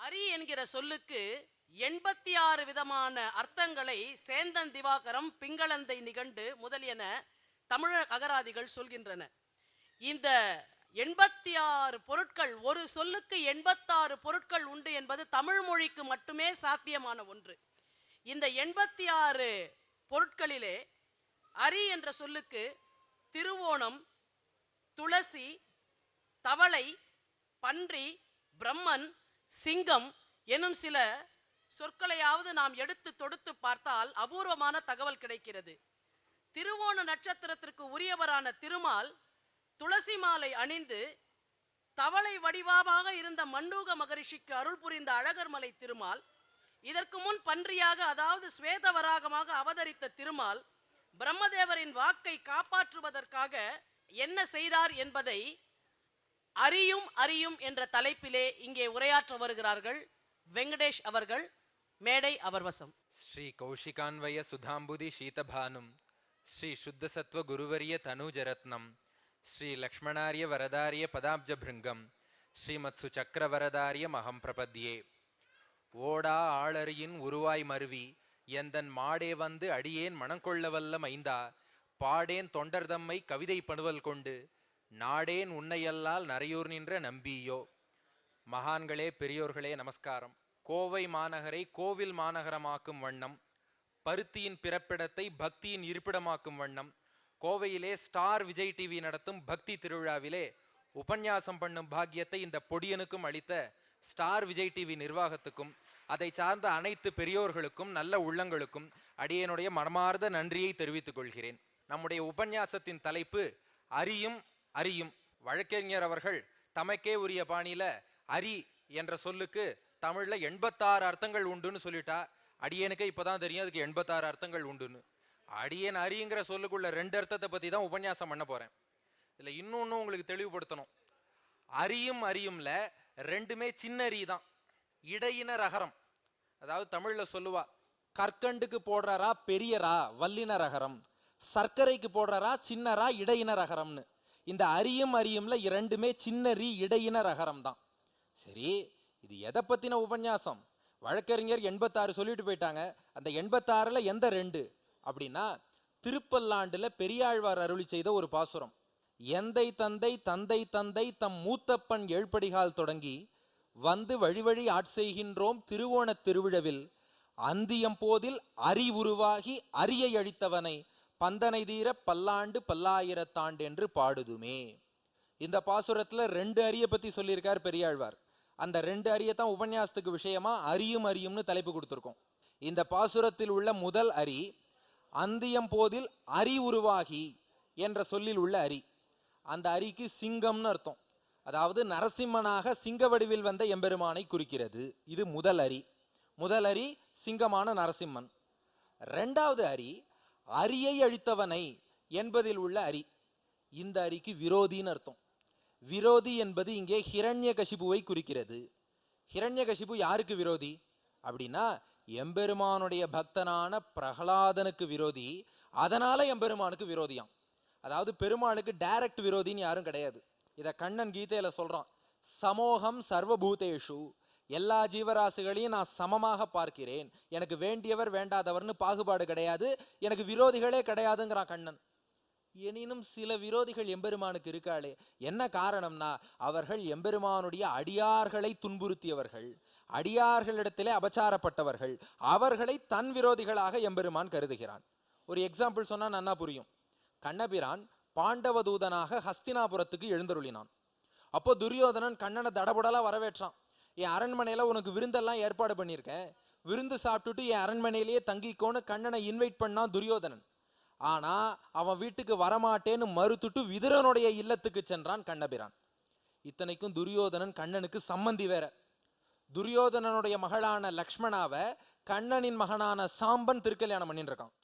அரி என்கிற சொல்லுக்கு 86 விதமான அர்த்தங்களை சேந்தன் திவாகரம், பிங்களந்தை நிகண்டு முதலியன தமிழ் அகராதிகள் சொல்கின்றன. இந்த 86 பொருட்கள், ஒரு சொல்லுக்கு 86 பொருட்கள் உண்டு என்பது தமிழ் மொழிக்கு மட்டுமே சாத்தியமான ஒன்று. இந்த 86 பொருட்களிலே அரி என்ற சொல்லுக்கு திருவோணம், துளசி, தவளை, பன்றி, பிரம்மன், சிங்கம் எனும் சில சொற்களையாவது நாம் எடுத்து தொடுத்து பார்த்தால் அபூர்வமான தகவல் கிடைக்கிறது. திருவோண நட்சத்திரத்திற்கு உரியவரான திருமால் துளசி மாலை அணிந்து தவளை வடிவமாக இருந்த மண்டூக மகரிஷிக்கு அருள் புரிந்த அழகர்மலை திருமால், இதற்கு முன் பன்றியாக, அதாவது ஸ்வேதவராகமாக அவதரித்த திருமால் பிரம்மதேவரின் வாக்கை காப்பாற்றுவதற்காக என்ன செய்தார் என்பதை அறியும் அறியும் என்ற தலைப்பிலே இங்கே உரையாற்ற வருகிறார்கள் வெங்கடேஷ் அவர்கள். மேடை அவர்வசம். ஸ்ரீ கௌஷிகான்வய சுதாம்புதி சீதபானும், ஸ்ரீ சுத்த சத்வ குருவரிய தனுஜரத்னம், ஸ்ரீ லக்ஷ்மணாரிய வரதாரிய பதாப்ஜபிருங்கம், ஸ்ரீமத் சுச்சக்கரவரதாரிய மகம் பிரபத்யே. ஓடா ஆளறியின் உருவாய் மருவி எந்தன் மாடே வந்து அடியேன் மணங்கொள்ளவல்ல மைந்தா, பாடேன் தொண்டர்தம்மை கவிதை பணுவல் கொண்டு, நாடேன் உன்னையல்லால் நரையூர் நின்ற நம்பியோ. மகான்களே, பெரியோர்களே, நமஸ்காரம். கோவை மாநகரை கோவில் மாநகரமாக்கும் வண்ணம், பருத்தியின் பிறப்பிடத்தை பக்தியின் இருப்பிடமாக்கும் வண்ணம், கோவையிலே ஸ்டார் விஜய் டிவி நடத்தும் பக்தி திருவிழாவிலே உபன்யாசம் பண்ணும் பாக்கியத்தை இந்த பொடியனுக்கும் அளித்த ஸ்டார் விஜய் டிவி நிர்வாகத்துக்கும் அதை சார்ந்த அனைத்து பெரியோர்களுக்கும் நல்ல உள்ளங்களுக்கும் அடியேனுடைய மனமார்ந்த நன்றியை தெரிவித்துக் கொள்கிறேன். நம்முடைய உபன்யாசத்தின் தலைப்பு அறியும் அறியும். வழக்கறிஞர் அவர்கள் தமக்கே உரிய பாணியில அரி என்ற சொல்லுக்கு தமிழ்ல 86 அர்த்தங்கள் உண்டுன்னு சொல்லிட்டா. அடியேனுக்கு இப்பதான் தெரியும் அதுக்கு 86 அர்த்தங்கள் உண்டுன்னு. அடியேன் அரிங்கிற சொல்லுக்குள்ள 2 அர்த்தத்தை பத்தி தான் உபன்யாசம் பண்ண போறேன். இதுல இன்னொன்னு உங்களுக்கு தெளிவுபடுத்தணும். அரியும் அறியும்ல ரெண்டுமே சின்ன அரி தான், இடையினர் அகரம். அதாவது தமிழ்ல சொல்லுவா, கற்கண்டுக்கு போடுறாரா பெரியரா வல்லினர் அகரம், சர்க்கரைக்கு போடுறாரா சின்னரா இடையினர் அகரம்னு. இந்த அரியும் அறியும்ல இரண்டுமே சின்னரி இடையினர் அகரம் தான். சரி, இது எதை பத்தின உபன்யாசம்? வழக்கறிஞர் 86 சொல்லிட்டு போயிட்டாங்க. அந்த 86ல எந்த 2 அப்படின்னா, திருப்பல்லாண்டுல பெரியாழ்வார் அருளி செய்த ஒரு பாசுரம். எந்தை தந்தை தந்தை தந்தை தம் மூத்தப்பன் ஏழ்படிகால் தொடங்கி வந்து வழி வழி ஆட்செய்கின்றோம் திருவோண திருவிழவில், அந்தியம் போதில் அரி உருவாகி அரியை அழித்தவனை பந்தனை தீர பல்லாண்டு பல்லாயிரத்தாண்டு என்று பாடுதுமே. இந்த பாசுரத்துல 2 அரிய பத்தி சொல்லியிருக்கார் பெரியாழ்வார். அந்த 2 அரியத்தான் உபன்யாசத்துக்கு விஷயமா அறியும் அறியும்னு தலைப்பு கொடுத்துருக்கோம். இந்த பாசுரத்தில் உள்ள முதல் அரி அந்தியம் போதில் அரி உருவாகி என்ற சொல்லில் உள்ள அரி. அந்த அரிக்கு சிங்கம்னு அர்த்தம். அதாவது நரசிம்மனாக சிங்க வடிவில் வந்த எம்பெருமானை குறிக்கிறது. இது முதல் அரி. முதல் அரி சிங்கமான நரசிம்மன். 2வது அரி அரியை அழித்தவனை என்பதில் உள்ள அரி. இந்த அரிக்கு விரோதின்னு அர்த்தம். விரோதி என்பது இங்கே ஹிரண்யகசிபுவை குறிக்கிறது. ஹிரண்யகசிபு யாருக்கு விரோதி அப்படின்னா, எம்பெருமானுடைய பக்தனான பிரகலாதனுக்கு விரோதி. அதனால எம்பெருமானுக்கு விரோதியாம். அதாவது பெருமாளுக்கு டைரக்ட் விரோதின்னு யாரும் கிடையாது. இதை கண்ணன் கீதையில சொல்றான். சமோகம் சர்வபூதேஷு, எல்லா ஜீவராசிகளையும் நான் சமமாக பார்க்கிறேன், எனக்கு வேண்டியவர் வேண்டாதவர்னு பாகுபாடு கிடையாது, எனக்கு விரோதிகளே கிடையாதுங்கிறான் கண்ணன். எனினும் சில விரோதிகள் எம்பெருமானுக்கு இருக்காளே. என்ன காரணம்னா, அவர்கள் எம்பெருமானுடைய அடியார்களை துன்புறுத்தியவர்கள், அடியார்களிடத்திலே அபச்சாரப்பட்டவர்கள். அவர்களை தன் விரோதிகளாக எம்பெருமான் கருதுகிறான். ஒரு எக்ஸாம்பிள் சொன்னா நன்னா புரியும். கண்ணபிரான் பாண்டவ தூதனாக ஹஸ்தினாபுரத்துக்கு எழுந்தருளினான். அப்போ துரியோதனன் கண்ணனை தடபுடலா வரவேற்றான். என் அரண்மனையில உனக்கு விருந்தெல்லாம் ஏற்பாடு பண்ணியிருக்கேன், விருந்து சாப்பிட்டுட்டு என் அரண்மனையிலேயே தங்கிக்கோன்னு கண்ணனை இன்வைட் பண்ணான் துரியோதனன். ஆனா அவன் வீட்டுக்கு வரமாட்டேன்னு மறுத்துட்டு விதுரனுடைய இல்லத்துக்கு சென்றான் கண்ணபிரான். இத்தனைக்கும் துரியோதனன் கண்ணனுக்கு சம்மந்தி வேற. துரியோதனனுடைய மகளான லக்ஷ்மணாவை கண்ணனின் மகனான சாம்பன் திருக்கல்யாணம் பண்ணிட்டு இருக்கான்.